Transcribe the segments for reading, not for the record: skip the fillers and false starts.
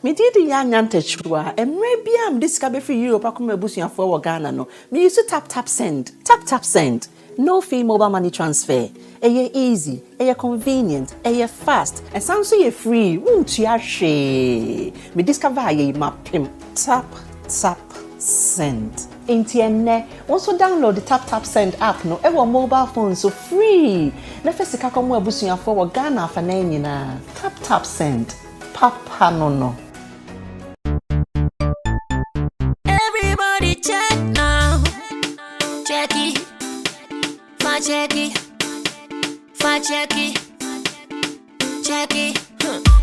Me did the young antechua, and maybe I'm discovered for Europe. I come a bushing for Ghana. No, me used to tap send, tap send. No fee mobile money transfer. Eye easy, eye convenient, eye fast, and sounds so free. Won't you share? Me discover ye map him. Tap send. Intienne. Also download the tap send app. No, ever mobile phone so free. Na first ka come a bushing for Ghana for na. Tap send. Papa no. Everybody check now. Check it. Check it.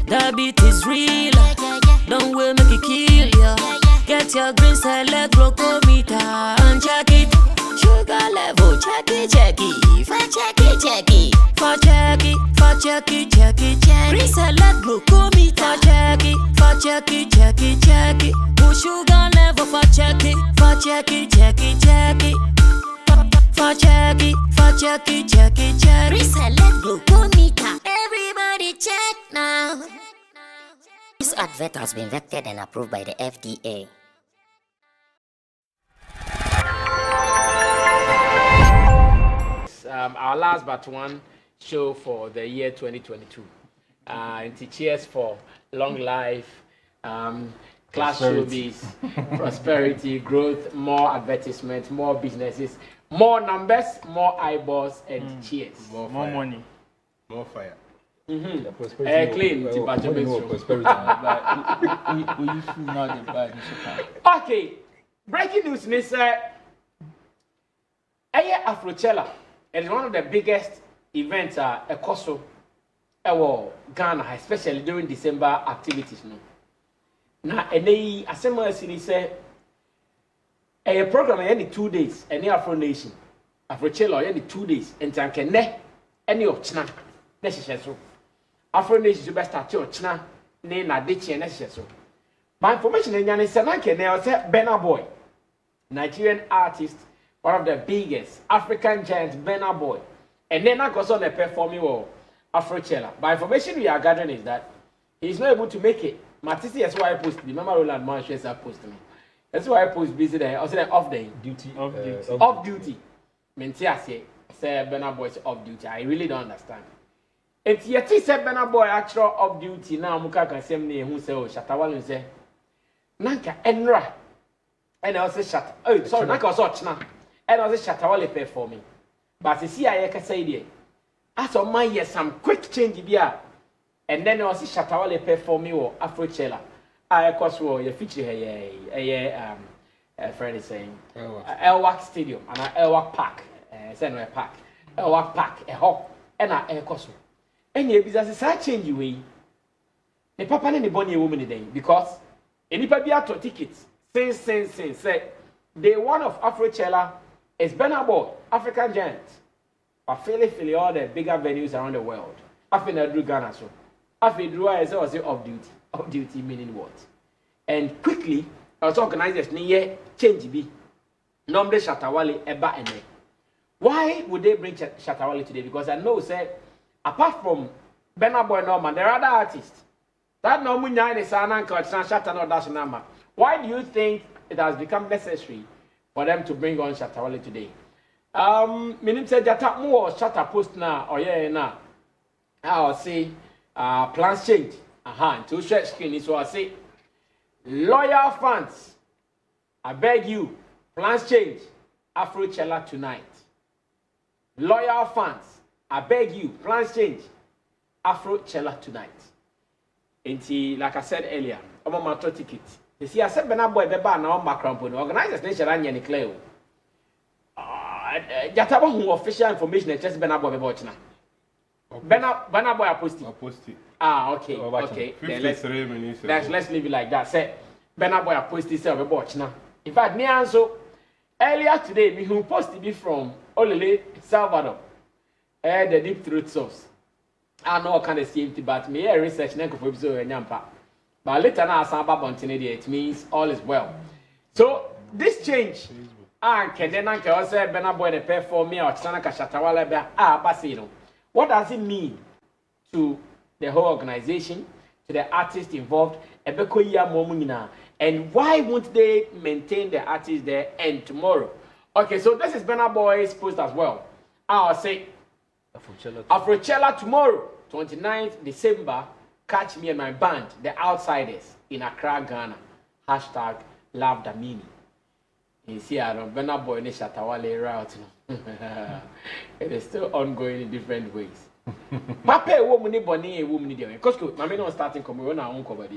The beat is real. Don't wait, make it kill ya. Get your green salad glucometer and check it. Sugar level, check it. Check it. Green salad glucometer. Check it. Push sugar level for check it. Check it. Reselect glucometer. Everybody check now. This advert has been vetted and approved by the FDA. Our last but one show for the year 2022. And cheers for long life, class showbiz, prosperity, growth, more advertisements, more businesses, more numbers, more eyeballs, and cheers. More money. More fire. Clean. Okay. Breaking news, Mr. AfroChella. It is one of the biggest events across Ghana, especially during December activities. Now, a similar series say a program any 2 days, any Afro Nation, AfroChella any 2 days, and can any of China necessary. Afro Nation should best start your China, name a ditch and necessary. My information in Yanis Sanake now said Burna Boy, Nigerian artist, one of the biggest African giants, Burna Boy, and then I got on a performing well, AfroChella. By information we are gathering is that he's not able to make it. Matisi, that's why I posted. Remember Roland Marshes I posted me. That's why I post busy there. I said off day. Off duty. Mentia say Burna Boy is off duty. I really don't understand. It's yet he said Burna Boy actual off duty. Now Muka can say me who say Shatta Wale say Nanka Enra. And I say Shatta. Oh sorry, Nanka was Ochna. And I say Shatta Wale pay for me. But you see I can say there. As on my year some quick change here. And then I was Shatta Wale pay for me or AfroChella. I course you feature a friend is saying Elwak Stadium and Elwak Park, Senway Park, Elwak Park, a hop, and a course. And ye business is change way. The papa and the bonny woman today because any papiato tickets, since say day one of AfroChella is Burna Boy, African giant. But fairly all the bigger venues around the world. I feel I drew Ghana so. I feel drew I say off duty. Off duty meaning what? And quickly, I was organized this near change be. Normally Shatta Wale eba ene. Why would they bring Shatta Wale today? Because I know say apart from Burna Boy Norman, there are other artists. That no munya is an Shatta no dash number. Why do you think it has become necessary for them to bring on Shatta Wale today? Meaning say that more Shatta post now or yeah now. I'll say plans change. To share screen is what I say. Loyal fans, I beg you, plans change. AfroChella tonight. Loyal fans, I beg you, plans change. AfroChella tonight. And like I said earlier, I'm on my ticket. You see, I said Burna Boy beba na on background put organizers nation anya ni clear. Jataba who official information just Burna Boy beba china. Burna Boy posted. Okay. Okay. Then let's leave it like that. Say Burna Boy posted say beba china. In fact, me also earlier today me who posted be from Olele Salvador. The deep throat sauce. I know kind of safety, but me research na ko so nyampa. But later now Samba Bontine it means all is well. So this change can then also Burna Boy the perform me or Chana Shatta Wale basino. What does it mean to the whole organization, to the artists involved, ebeko ya mo nyina. And why won't they maintain the artists there and tomorrow? Okay, so this is Burna Boy's post as well. I'll say AfroChella tomorrow, 29th December. Catch me and my band, The Outsiders, in Accra, Ghana. Hashtag Love Damini. You see, I don't Burna Boy in Shatta Wale route. It is still ongoing in different ways. Papa, a woman, a woman, because my men are starting coming on our own cover.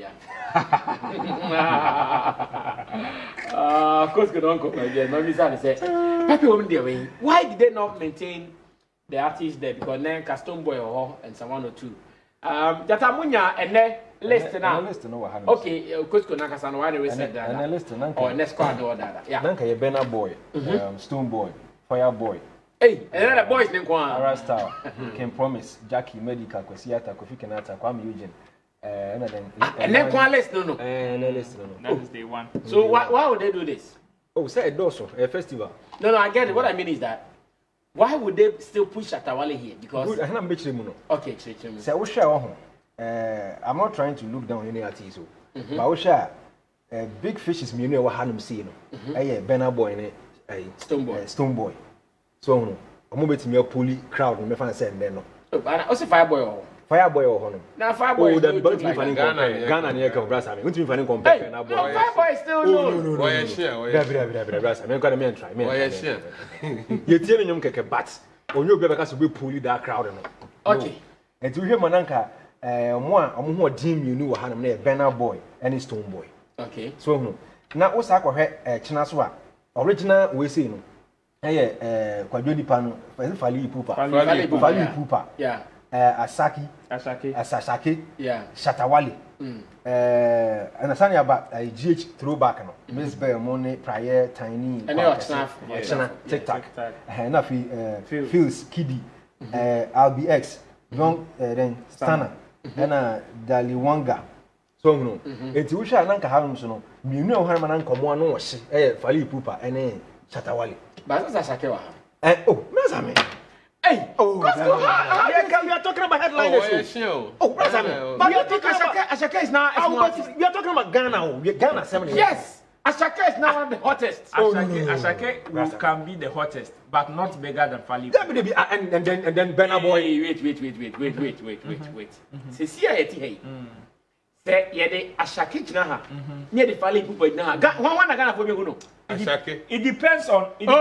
Because good uncle, my dear, my son said, Papa, woman, why did they not maintain the artists there? Because then Caston Boy or and someone or two. Jatamunya and then list now. Okay, because Nakasano, why they said that? Or next squad or that. Yeah, Nanka, Burna Boy, Stone Boy, Fire Boy. Hey, and then the boys named Kwan. Arasta, Can Promise, Jackie, Medical, Kwesiata, Kofi Kenata, Kwame Eugene. And then Kwan list, no. That is day one. So why would they do this? Oh, say a doso, a festival. No, I get it. What I mean is that why would they still push Shatta Wale here? Because good, I can't make them. Okay, say we share I'm not trying to look down on any artist, but we share big fishes. Me know what Hanum see, Burna Boy and Stone Boy. So I'm going to be a poly crowd. Me fan say no. But also Fireboy. Fireboy or honum. Now Fireboy. Oh, that but me fan Ghana near Brass. I want me fan compare. No, Fireboy still no. Why share? Brass. I mean, got me try. Why share? You tell me you keke but. On you be because we poly that crowd no. Okay. And to hear mananka I'm who team you know Hanum near Burna Boy and Stone Boy. Okay. So no. Now what's akwa Chinaswa original we say no. Kwadwedi pano fali pupa yeah asasaki yeah Shatta Wale anasani aba GH throwback no Miss Bear money prior tiny and TikTok na fi feels kiddy RBX young then Stana na Daliwanga so no enti wo hwa nanka harum so no mienu e hwa man nkomo no wo hye fali pupa ene Shatta Wale. But that's a shakewa. Oh, Mazame. Hey, oh, we are talking about headliners. Oh, Mazame. But you're talking about Ashaka is now. We are talking about Ghana. Ghana 7. Yes, Ashaka is now one of the hottest. Ashake can be the hottest, but not bigger than Fali. And then Burna Boy. Wait. See, hey. Say, yeah, the Ashake Jinaha. Near the Fali Pupa Jinaha. One Ghana for me, who know. It depends on. No.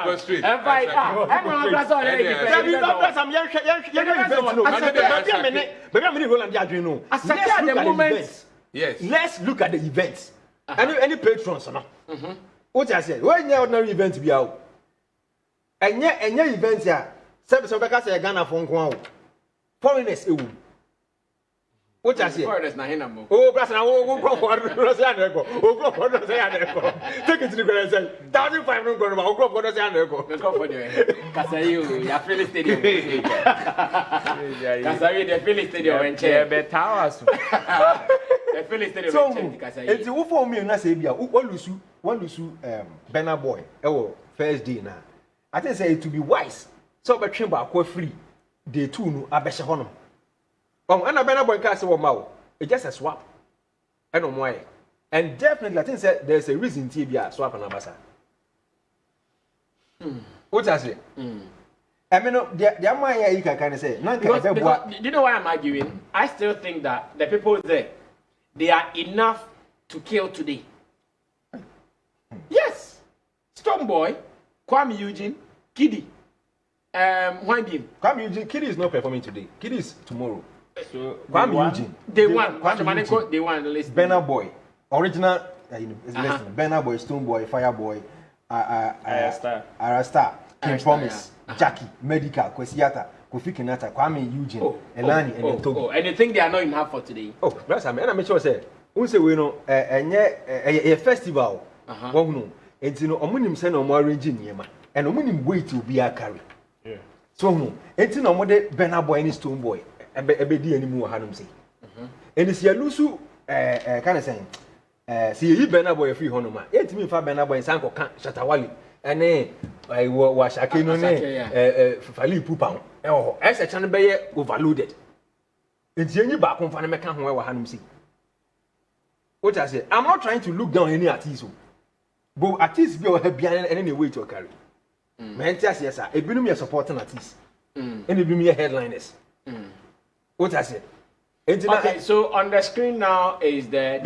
Go straight. Yes. Let's look at the events. Any patrons or not? What I said, when you ordinary events be out, and yet events here. Service of the Casa Ghana phone call. Foreigners, what I say? Foreigners, na hina mo. Oh, brother, go for take it to the ground and say, 1,500 go for the Kasayu, ya Philly Stadium. Kasayu, the Philly Stadium and chair. The Philly Stadium. So, it's the for me, and I say, one Lusu, Burna Boy, first day now. I think say it to be wise. So, but chamber quite free. They too no abesha and a Burna Boy can't say wow, it's just a swap. I don't know why. And definitely, I think there's a reason to swap and abasa. What I say? I mean, the Maya you can kind of say. Because, do you know why I'm arguing? I still think that the people there, they are enough to kill today. Yes, Stone Boy, Kwame Eugene, Kiddy, Kwame Eugene, Kiddy is not performing today. Kiddy is tomorrow. So Kwame Eugene. They won. They won the list. Burna Boy, original. Burna Boy, Stone Boy, Fire Boy, Arasta, King Promise, Jackie, Medical, Kwesiata, Kofi Kenata, Kwame Eugene, Elani, and Togo. And you think they are not enough for today? Oh, that's and I make sure say, we say we know a festival. Well, no, and you know, omunim say no more arranging yema, and omunim wait to be a carry. Yeah. So no, and you know, more the Burna Boy and Stone Boy. Ebedi anymore hanum say and it's ya lusu kind of saying see you Burna Boy free honoma etimi fa Burna Boy san ko kan Shatta Wale ene wa shake no ne fali pupa ho ese chan be ye overloaded enti enyi ba ko fa na meka ho wa hanum say What I say, I'm not trying to look down any artist, but artists be have behind any way to carry. Man, yes, sir. It be me a supporting artist, and it be me a headliners. What I say. Okay, so on the screen now is the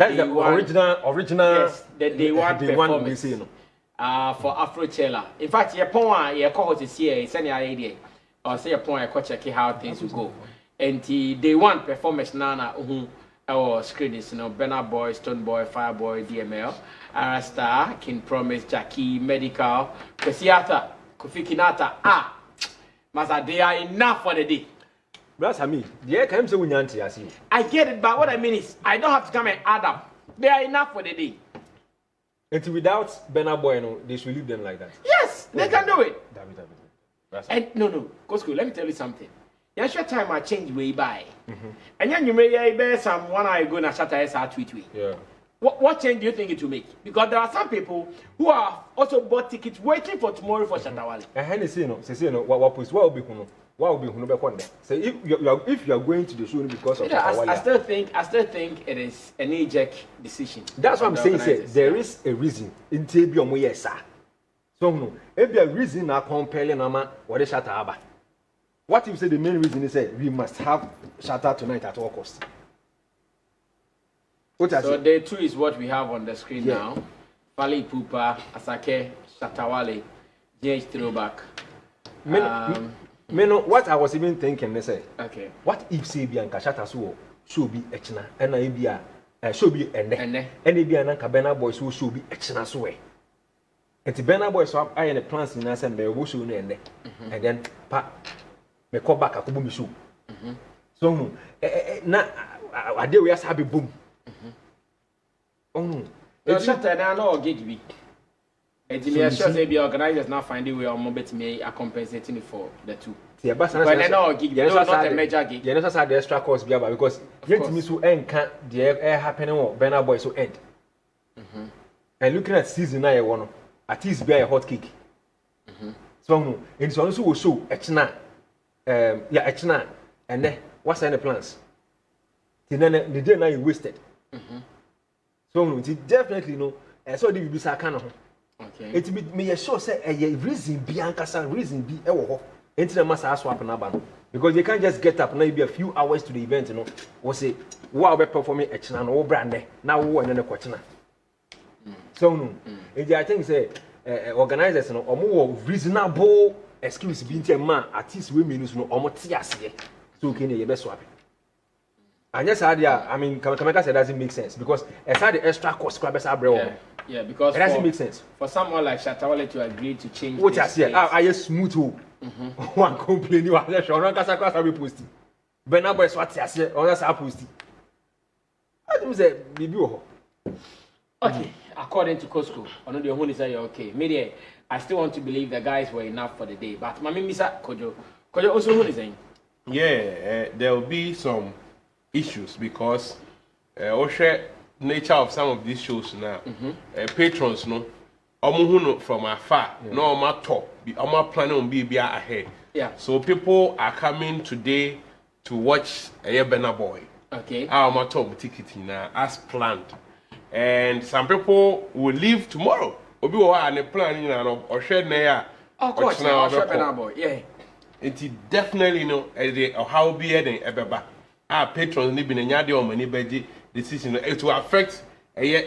original. Yes, the day one performance. For AfroChella. In fact, your point, your cohort is here. Send your idea, or say your point. I check how things will go. And the day one performance now, our screen is Burna Boy, Stone Boy, Fireboy, DML, Arasta, King Promise, Jackie, Medical, Kesiata, Kofi Kinata. Masa, they are enough for the day. That's me. Yeah, come say we I see. I get it, but what I mean is, I don't have to come and add up. They are enough for the day. And without Burna Boy, they should leave them like that. Yes, they can do it. That's and no, Costco, let me tell you something. Yes, your time I change way by. And then you may be some one I go na Shatta tweet. Yeah. What change do you think it will make? Because there are some people who are also bought tickets waiting for tomorrow for Shatta Wale. And Hennessy, what will be what will be say if you are going to the show because of I still think it is an knee-jerk decision. That's what I'm saying. Say there is a reason in Tebi yes, sir. So no, if a reason now compelling nama what is Shatta aba. What if say the main reason is say we must have Shatta tonight at all costs. So day 2 is what we have on the screen now. Fally Pupa, Asake, Shatta Wale, JH Throwback. What I was even thinking, they say, okay, what if say Bianca Shatta should be Echna, and I be should be and be an Burna Boys who should be Echna so way. And the Burna Boys so I and the plans in us and they will show and then me call back a kubu show. So no, na I did we happy boom. Oh no, Shatta now no gig week. And the sure say the organizers now find a way on mobile me are compensating for the two. Yeah, but not a major gig. You know, the extra cost because yet me so end can't the air happening or Burna Boy so end. And looking at season now, one at least be a hot cake. So no, and so also will show Echna, Echna, and then what's the plans? The day now you wasted. So no, definitely no. And so the be kind okay. It be me sure say a reason Bianca reason be ewo into the mass swap na ba no because you can't just get up now be a few hours to the event you know we say what we performing Echna no brand now we na kwachina so no I think say organizers no omo reasonable excuse be into man artist we mean no omo ti ase so can you be swap and yes I mean Kameka said doesn't make sense because aside the extra cost crabs are yeah, because it doesn't make sense. For someone like Shatta Wale to agree to change what I say, I smooth one complain you are sure not cause I be posting. Burna Boy what I say, or that's posting. I do say baby okay, according to Costco, I know the one is say okay. Maybe I still want to believe the guys were enough for the day, but Mami Misa Kojo also what is saying? Yeah, there will be some issues because nature of some of these shows now, patrons no, from afar, no matter, planning on be ahead. Yeah. So people are coming today to watch a Burna Boy. Okay. Our top ticket now as planned, and some people will leave tomorrow. Obi wa ane plan you know or share na of course, Burna Boy. Yeah. It definitely how be eden ebeba. Our patrons ni bin nya de o mani beji decision it will affect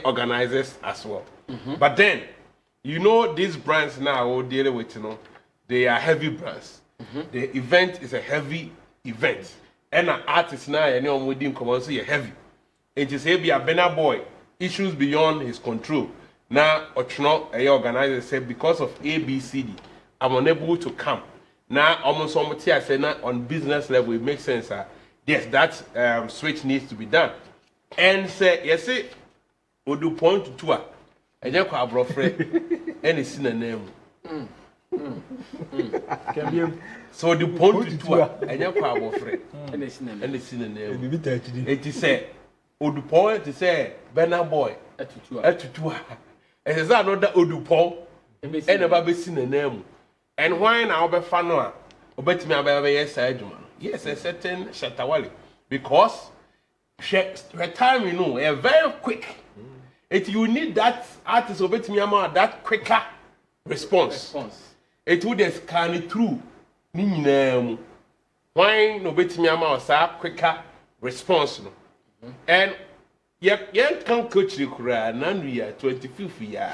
organizers as well. But then you know these brands now we're dealing with they are heavy brands. The event is a heavy event and an artist now anyone within command say heavy and to say be a Burna Boy issues beyond his control now organizer said because of ABCD I'm unable to come now almost I said now on business level it makes sense yes that switch needs to be done. And say, yes, we do point to tour. And you can brofre any sin a name. So the point to tour, and you can brofre any sin a name. It is say, Odu point to say, Burna Boy at tour. And is that another Odu point? And about be sin a name. And why now be fanoa? Obet me about yes, yes, a certain Shatta Wale because her time, very quick. You need that artist obey me that quicker response. It would scan it through. Why no bet me quicker response no. And yet can coach you none we are 25th year.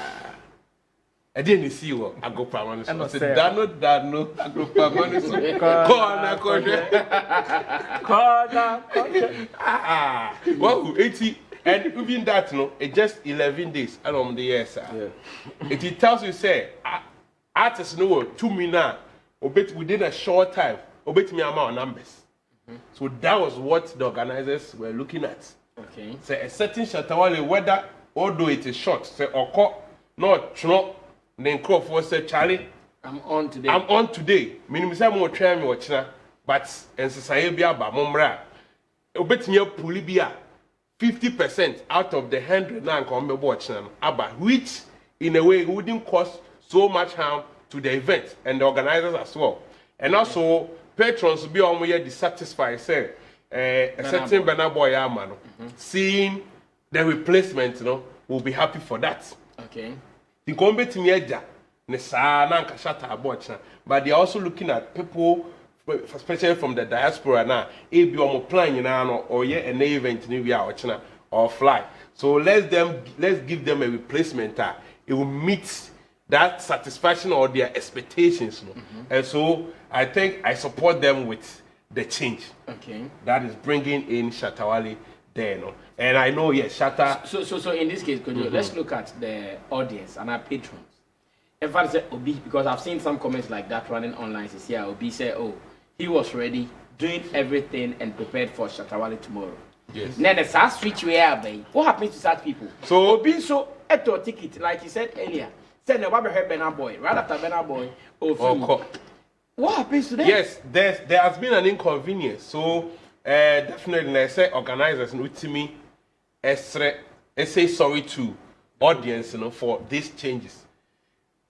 I didn't see what I go permanent. I said, that no, I go permanent. Well, 80 and even that no, it's just 11 days along the year, sir. It tells you say artists know 2 minutes obey within a short time, obey me amount numbers. So that was what the organizers were looking at. Okay. So a certain Shatta, whether although it is short, say or not then crop for say Charlie. I'm on today. Minimum say more try me watching, but and society be about Mombra. Obey me pully be 50% out of the 100 now come watching about which in a way wouldn't cause so much harm to the event and the organizers as well. And also patrons will be on way dissatisfied say a certain Burna Boy man seeing the replacement will be happy for that. Okay. The combat me edja ne sa na nka Shatta abochna, but they are also looking at people especially from the diaspora now ebi omo plan nyina no or ye an event ni we are ochna or fly. So let's give them a replacement it will meet that satisfaction or their expectations. And so I think I support them with the change. Okay. That is bringing in Shatta there, and I know yes, Shatta. So in this case, let's look at the audience and our patrons. If I say Obi, because I've seen some comments like that running online, says here Obi said, oh, he was ready, doing everything and prepared for Shatta tomorrow. Yes. Then the SAS switch way, what happens to such people? So Obi so at your ticket, like you said earlier. Said the Wabber Burna Boy, right after Burna Boy, what happens to them? Yes, there has been an inconvenience. So definitely, I say organizers with me, I say sorry to audience, for these changes.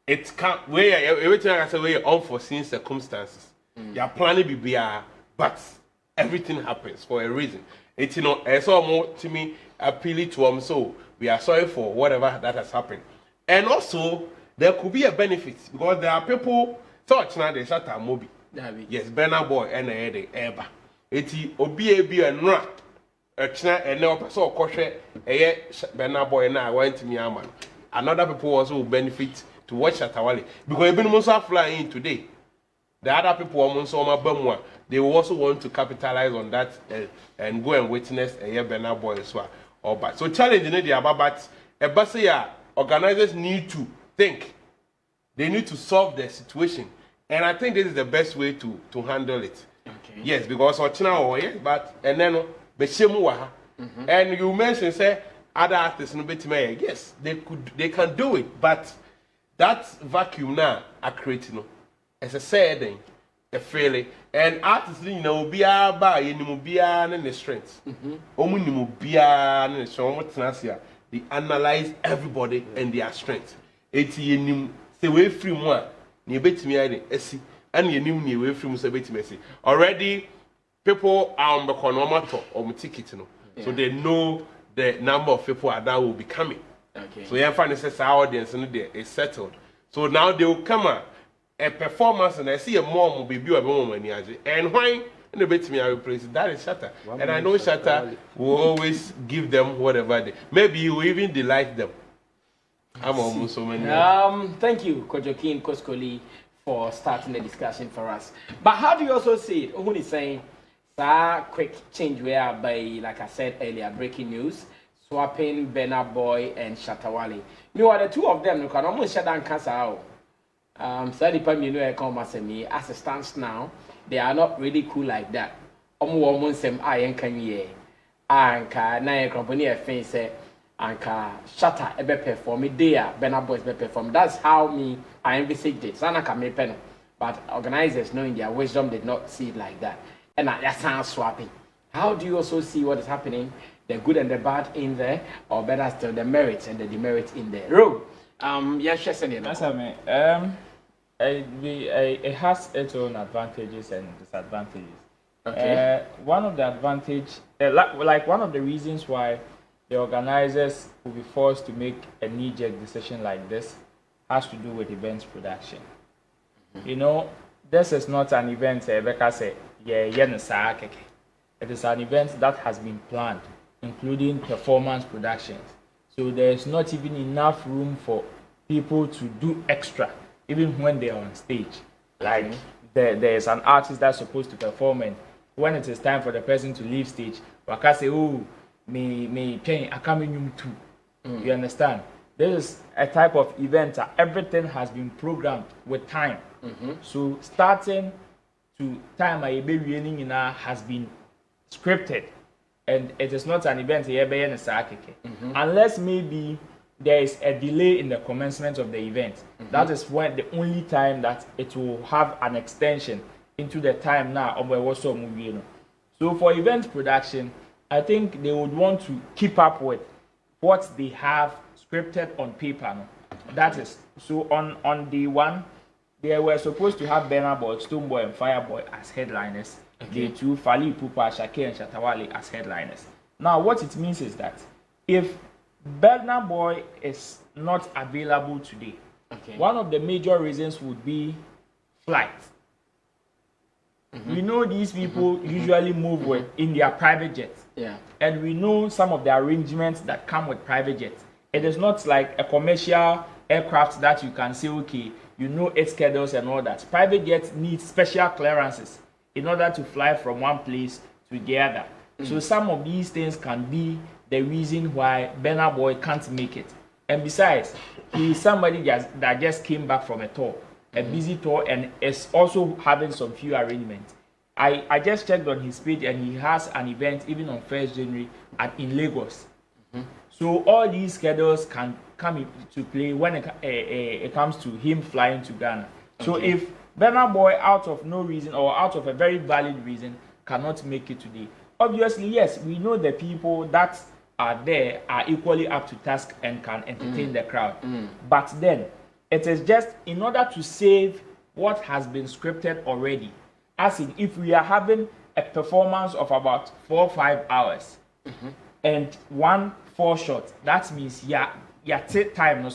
It can't everything I say where unforeseen circumstances. You're planning BBR, but everything happens for a reason. It's I saw more to me appealing to them. So we are sorry for whatever that has happened. And also, there could be a benefit because there are people touch now they Shatta Mobi. Yes, Burna Boy and the Eba. Eti Obi and Ra. And now person koshe Burna Boy and I went to me man. Another people also will benefit to watch Shatta because even Musa flying today. The other people are they will also want to capitalize on that and go and witness a Burna Boy as well. So challenge in the but organizers need to think. They need to solve the situation. And I think this is the best way to handle it. Okay. Yes, because but and then and you mentioned say other artists yes, they can do it, but that vacuum now are creating as a sad thing, a failure. And artists be by the strength. They analyze everybody and their strength. Say way free one, near bet me and you knew near way free Messi. Already people are on the corner or ticket, so they know the number of people that will be coming. Okay. So you find our audience and is settled. So now they will come a performance and I see a mom will be a woman and why and the bet me I replace that is Shatta. And I know Shatta will always give them whatever they maybe he will even delight them. I'm almost so many. Thank you, Kojokin Koskoli, for starting the discussion for us. But how do you also see it? Who is saying quick change whereby, like I said earlier, breaking news, swapping Burna Boy and Shatta. You are the two of them, you can almost shut down cancer out. So the as it stands now, they are not really cool like that. Almost I can ye. Anka na company a face Anka Shatta ebe perform it there, Burna Boy be perform. That's how I envisaged it. Sana can me pen. But organizers knowing their wisdom did not see it like that. And that sounds swapping. How do you also see what is happening? The good and the bad in there, or better still the merits and the demerits in there. Ro, yes, it has its own advantages and disadvantages. Okay. One of the advantage, like one of the reasons why the organizers will be forced to make a knee-jerk decision like this has to do with events production. You know, this is not an event, Rebecca said, it is an event that has been planned, including performance productions. So there's not even enough room for people to do extra, even when they are on stage. Like, there's an artist that's supposed to perform, and when it is time for the person to leave stage, Waka say, oh, me paying, I come in too. You understand? This is a type of event that everything has been programmed with time. So starting to time I be running in has been scripted, and it is not an event unless maybe there is a delay in the commencement of the event. That is when the only time that it will have an extension into the time now of also movie. So for event production, I think they would want to keep up with what they have scripted on paper. That is, so on the one, they were supposed to have Burna Boy, Stonebwoy, and Fireboy as headliners. The two, Fally Ipupa, Shake, and Shatta Wale as headliners. Now, what it means is that if Burna Boy is not available today, one of the major reasons would be flight. We know these people usually move in their private jets. And we know some of the arrangements that come with private jets. It is not like a commercial aircraft that you can say, okay, you know its schedules and all that. Private jets need special clearances in order to fly from one place to the other. So some of these things can be the reason why Burna Boy can't make it. And besides, he is somebody that just came back from a tour, a busy tour, and is also having some few arrangements. I just checked on his page, and he has an event even on 1st January in Lagos. So all these schedules can come into play when it comes to him flying to Ghana. So if Burna Boy, out of no reason or out of a very valid reason, cannot make it today, obviously, yes, we know the people that are there are equally up to task and can entertain the crowd. But then, it is just in order to save what has been scripted already. As in, if we are having a performance of about 4 or 5 hours and 1 4 shot, that means take time. No.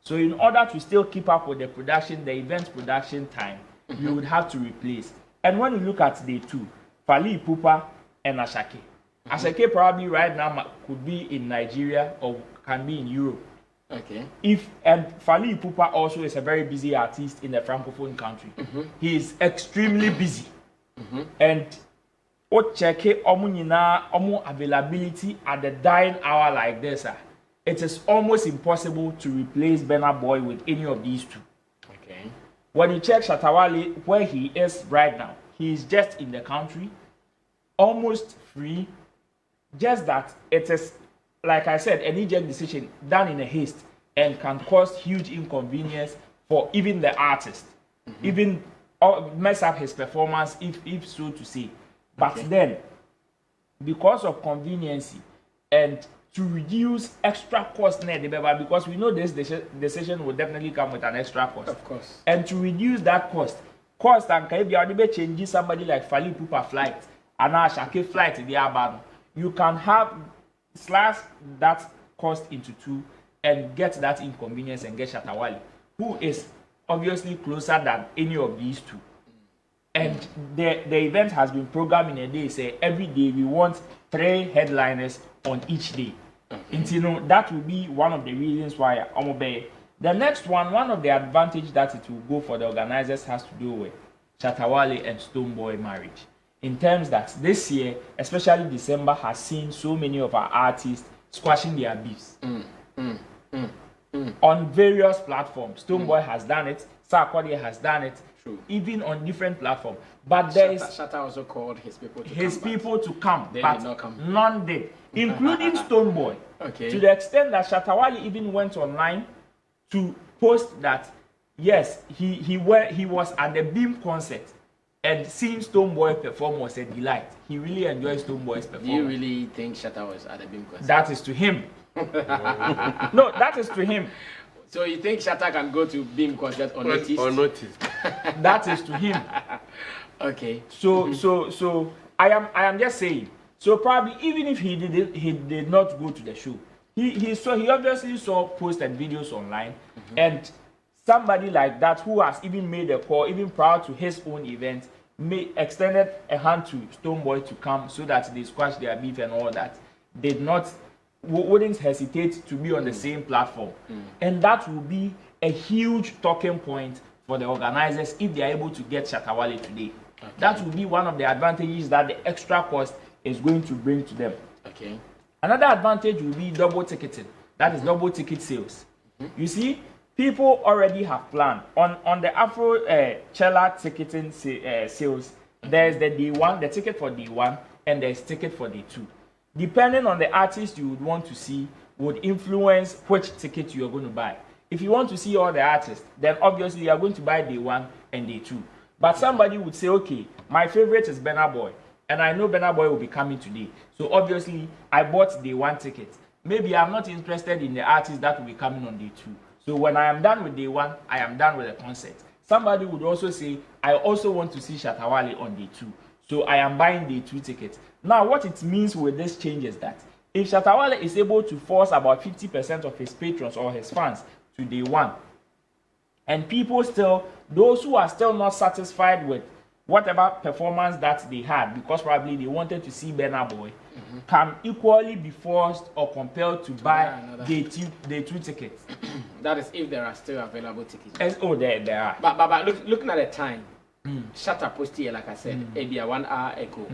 So in order to still keep up with the production, the event production time, you would have to replace. And when you look at day 2, Fally Ipupa and Ashake. Ashake probably right now could be in Nigeria or can be in Europe. And Fally Ipupa also is a very busy artist in the Francophone country. He is extremely busy. And check omu availability at the dying hour like this. It is almost impossible to replace Burna Boy with any of these two. When you check Shatta Wale, where he is right now, he is just in the country, almost free. Just that it is, like I said, a knee-jerk decision done in a haste and can cause huge inconvenience for even the artist, even mess up his performance, if so to say. But then, because of convenience and to reduce extra cost, because we know this decision will definitely come with an extra cost. Of course. And to reduce that cost and can be changing somebody like Fally Ipupa flight and Ashake flight in the Abano. You can have slash that cost into 2 and get that inconvenience and get Shatta Wale, who is obviously closer than any of these two. And the event has been programmed in a day. Say every day we want 3 headliners on each day. And you know that will be one of the reasons why I'm obeying. The next one of the advantage that it will go for the organizers has to do with Shatta Wale and Stonebwoy marriage. In terms that this year, especially December, has seen so many of our artists squashing their beefs on various platforms. Stonebwoy has done it, Sarkodie has done it, even on different platforms. But there is Shatta also called his people to come, they but did not come. None did, including Stonebwoy. To the extent that Shatta Wale even went online to post that yes, he was at the Beam concert. And seeing Stonebwoy perform was a delight. He really enjoyed Stonebwoy's performance. Do you really think Shatta was at the Beam concert? That is to him. No, that is to him. So you think Shatta can go to Beam concert unnoticed? Unnoticed. That is to him. Okay. So I am just saying. So probably even if he did not go to the show, he obviously saw posts and videos online, and somebody like that who has even made a call even prior to his own event extended a hand to Stonebwoy to come so that they squash their beef and all that. Wouldn't hesitate to be on the same platform, and that will be a huge talking point for the organizers if they are able to get Shatta Wale today. Okay. That will be one of the advantages that the extra cost is going to bring to them. Okay. Another advantage will be double ticketing. That is double ticket sales. You see, people already have planned on the AfroChella ticketing sales. There's the day one, the ticket for day one, and there's ticket for day two. Depending on the artist you would want to see, would influence which ticket you are going to buy. If you want to see all the artists, then obviously you are going to buy day one and day two. But somebody would say, okay, my favorite is Burna Boy, and I know Burna Boy will be coming today. So obviously, I bought day one ticket. Maybe I'm not interested in the artist that will be coming on day two. So when I am done with day one, I am done with the concert. Somebody would also say, I also want to see Shatta Wale on day two. So I am buying day two tickets. Now, what it means with this change is that if Shatta Wale is able to force about 50% of his patrons or his fans to day one, and people still, those who are still not satisfied with whatever performance that they had, because probably they wanted to see Burna Boy, can equally be forced or compelled to buy day two tickets. That is if there are still available tickets. There are. But looking at the time, Shatta posted here, like I said, maybe 1 hour ago.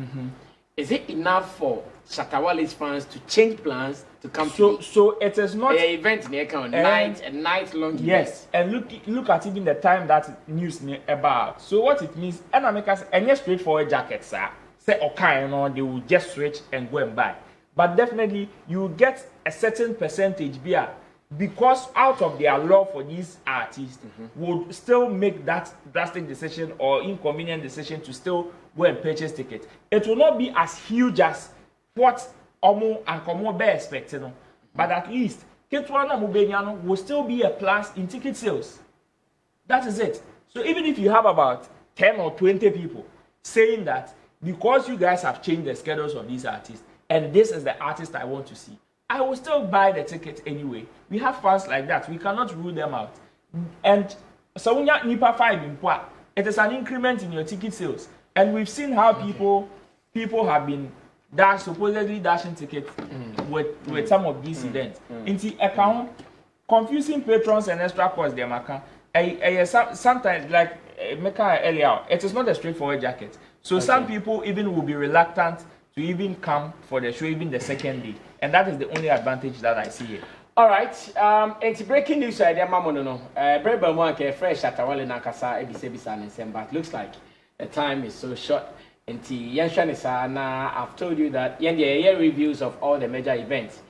Is it enough for Shatta Wale's fans to change plans to come to? So it is not the event near night long. Yes, and look at even the time that news about. So what it means, and I make us any straightforward jackets, say okay, you know, they will just switch and go and buy. But definitely you get a certain percentage beer because out of their love for these artists would still make that drastic decision or inconvenient decision to still go and purchase tickets. It will not be as huge as what Omo and Komo be expecting, but at least Ketwana Mubenyano will still be a plus in ticket sales. That is it. So even if you have about 10 or 20 people saying that because you guys have changed the schedules of these artists and this is the artist I want to see, I will still buy the ticket anyway. We have fans like that. We cannot rule them out. And so when you Nipa 5 in Pwa, it is an increment in your ticket sales. And we've seen how people have been supposedly dashing tickets with some of these events. Into account confusing patrons and extra costs they make. Sometimes like Meka earlier, it is not a straightforward jacket. So some people even will be reluctant to even come for the show even the second day. And that is the only advantage that I see here. All right. It's breaking news idea mamono. Breba mo anke fresh Shatta Wale na kasa ebisa ne nsem, but looks like the time is so short. Enti yensha ne sa na I've told you that yende reviews of all the major events.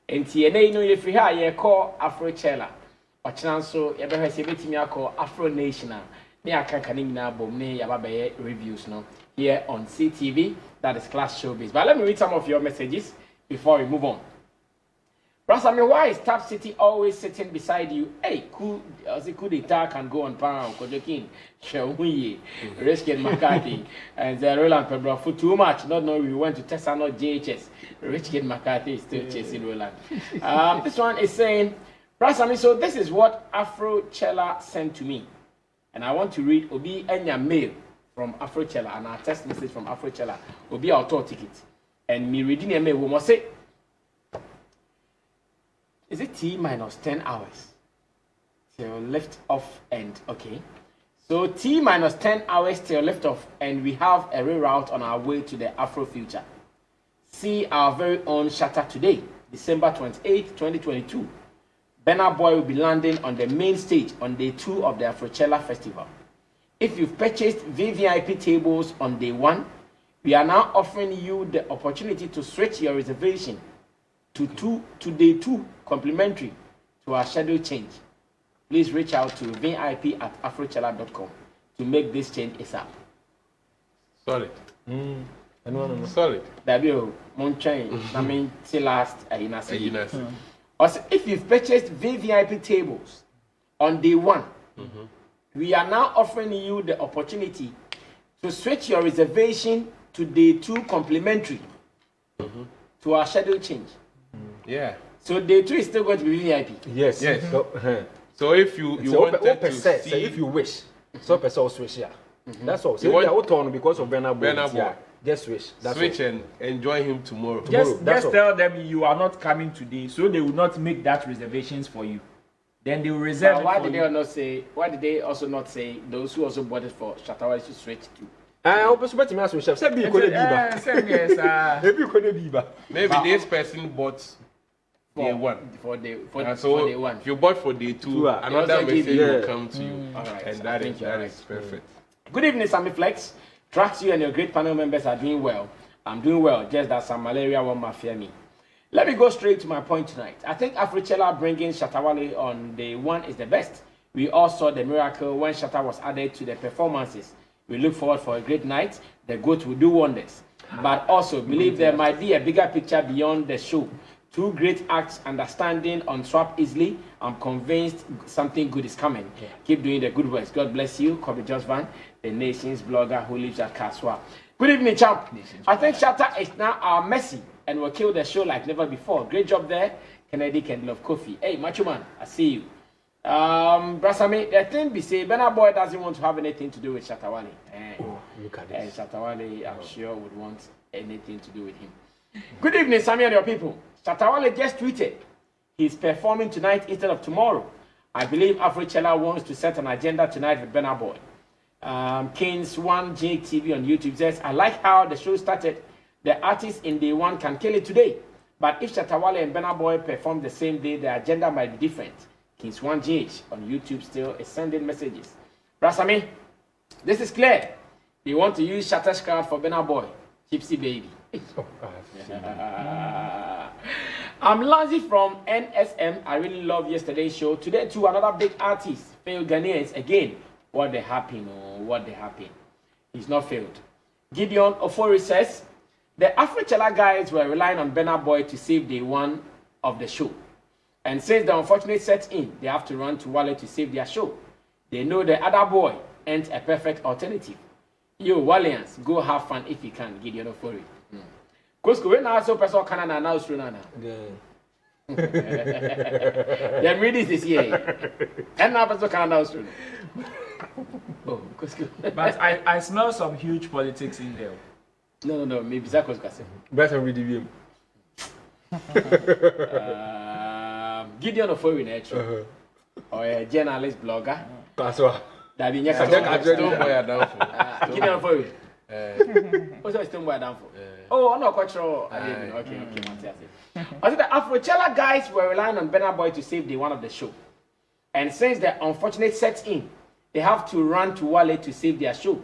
Enti ene ino ye free ha ye call AfroChella. Ochina so ye be hwese betimi akọ Afro National. Ne akaka ne nyina bom ne yaba be reviews no here on CTV, that is Class Showbiz. But let me read some of your messages before we move on. Brasami, why is Tap City always sitting beside you? Hey, cool d'etat can go on pound, Kojokin, Shawuye, Riskin McCarthy, and Roland Pebble for too much. Not knowing we went to Tessa, not JHS. Riskin McCarthy is still chasing Roland. This one is saying, Brasami, so this is what AfroChella sent to me. And I want to read Obi Enya mail from AfroChella and our text message from AfroChella. Obi our tour ticket. And me reading a mail, we must say, is it T minus 10 hours till lift off end? Okay. So T minus 10 hours till lift off, and we have a reroute on our way to the Afro Future. See our very own Shatta today, December 28th, 2022. Burna Boy will be landing on the main stage on day 2 of the AfroChella Festival. If you've purchased VVIP tables on day 1, we are now offering you the opportunity to switch your reservation to day 2 complimentary to our schedule change. Please reach out to vip@afrochella.com to make this change ASAP. Solid. Solid. W Monchain, I mean, till last Also, if you've purchased VVIP tables on day 1, we are now offering you the opportunity to switch your reservation to day 2 complimentary to our schedule change. Yeah. So day 2 is still going to be VIP. Yes. Yes. So if you wanted to see, say if you wish, so person switch here. That's all. So You you want- want because of Burna Boy. Boy. Just switch. That's switch all. and enjoy him tomorrow. Just tell them you are not coming today, so they will not make that reservations for you. Then they will reserve. Why did they not say? Why did they also not say those who also bought it for Shatta to switch to? Open super team as we chef. Say be ko biba. Be ko biba. Maybe this person bought day 1. For day one. If you bought for day 2, another message will come to you. All right, And that is perfect. Good evening, Sammy Flex. Trust you and your great panel members are doing well. I'm doing well, just that some malaria won't mafia me. Let me go straight to my point tonight. I think AfroChella bringing Shatta Wale on day 1 is the best. We all saw the miracle when Shatta was added to the performances. We look forward for a great night. The GOAT will do wonders. But also believe there might be a bigger picture beyond the show. 2 great acts understanding on swap easily. I'm convinced something good is coming. Keep doing the good works. God bless you. Kobe Josvan, the nation's blogger who lives at Kaswa. Good evening, champ. I think Shatta is now our Messi and will kill the show like never before. Great job there. Kennedy can love coffee. Hey, Macho Man, I see you. Brasame, the thing be say, Burna Boy doesn't want to have anything to do with Shatta Wale. Look at this. Shatta Wale, I'm sure, would want anything to do with him. Good evening, Sammy and your people. Shatta Wale just tweeted he's performing tonight instead of tomorrow. I believe AfroChella wants to set an agenda tonight with Burna Boy. Kings 1J TV on YouTube says, I like how the show started. The artist in day 1 can kill it today. But if Shatta Wale and Burna Boy perform the same day, the agenda might be different. Kings 1GH on YouTube still is sending messages. Brasami, this is clear. They want to use Shatta's card for Burna Boy. Gypsy baby. I'm Lanzi from NSM. I really love yesterday's show. Today too, another big artist failed Ghanaians again. What they happen? What they happen? He's not failed. Gideon Ofori says the AfroChella guys were relying on Burna Boy to save day 1 of the show. And since the unfortunate sets in, they have to run to Wale to save their show. They know the other boy ain't a perfect alternative. Yo, Waleans, go have fun if you can. Gideon Ofori. Kosko, when I saw person Canada now, Australia. Then read this year. And now person Canada, Australia. Oh, Kosko. But I smell some huge politics in there. No, maybe that was Kosko. Better read the Gideon Ofori nature. Or a journalist blogger. Kaswa. That be Gideon Ofori. What's that stone boy down for? Oh, I'm not quite sure. Okay. I said the AfroChella guys were relying on Burna Boy to save day 1 of the show. And since the unfortunate sets in, they have to run to Wale to save their show.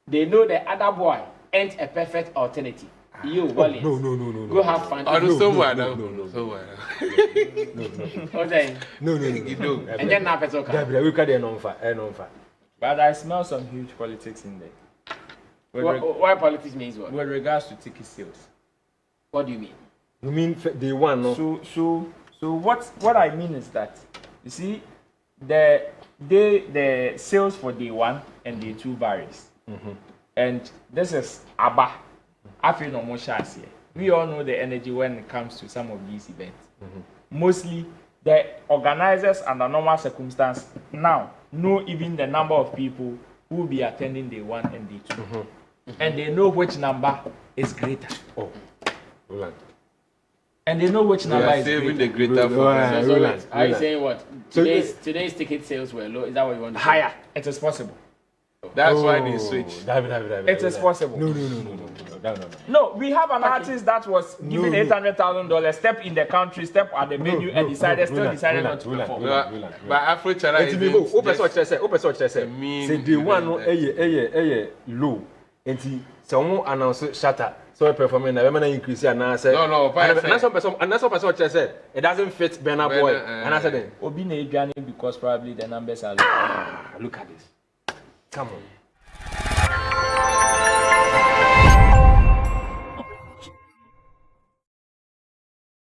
They know the other boy ain't a perfect alternative. You, Wale. No. Go have fun. No. And then now person come. We can on fire. But I smell some huge politics in there. Why politics means what? With regards to ticket sales. What do you mean? You mean day 1, no? So what I mean is that you see the sales for day 1 and day 2 varies. And this is Abba. I feel no more chance here. We all know the energy when it comes to some of these events. Mostly the organizers under normal circumstances now know even the number of people who will be attending day 1 and day 2. And they know which number is greater. Roland. And they know which number is saving greater. the greater for Roland. Are you saying what? Today's ticket sales were low. Is that what you want to say? Higher. It is possible. That's why they switch. It is possible. No, we have an artist that was given $800,000, step in the country, step at the menu, and decided not to perform. But AfroChella is say the 1 low. And someone announced Shatta. So performing the women increase and I said no, and that's what person said it doesn't fit Burna Boy and I said Obi na because probably the numbers are low. Look at this. Come on.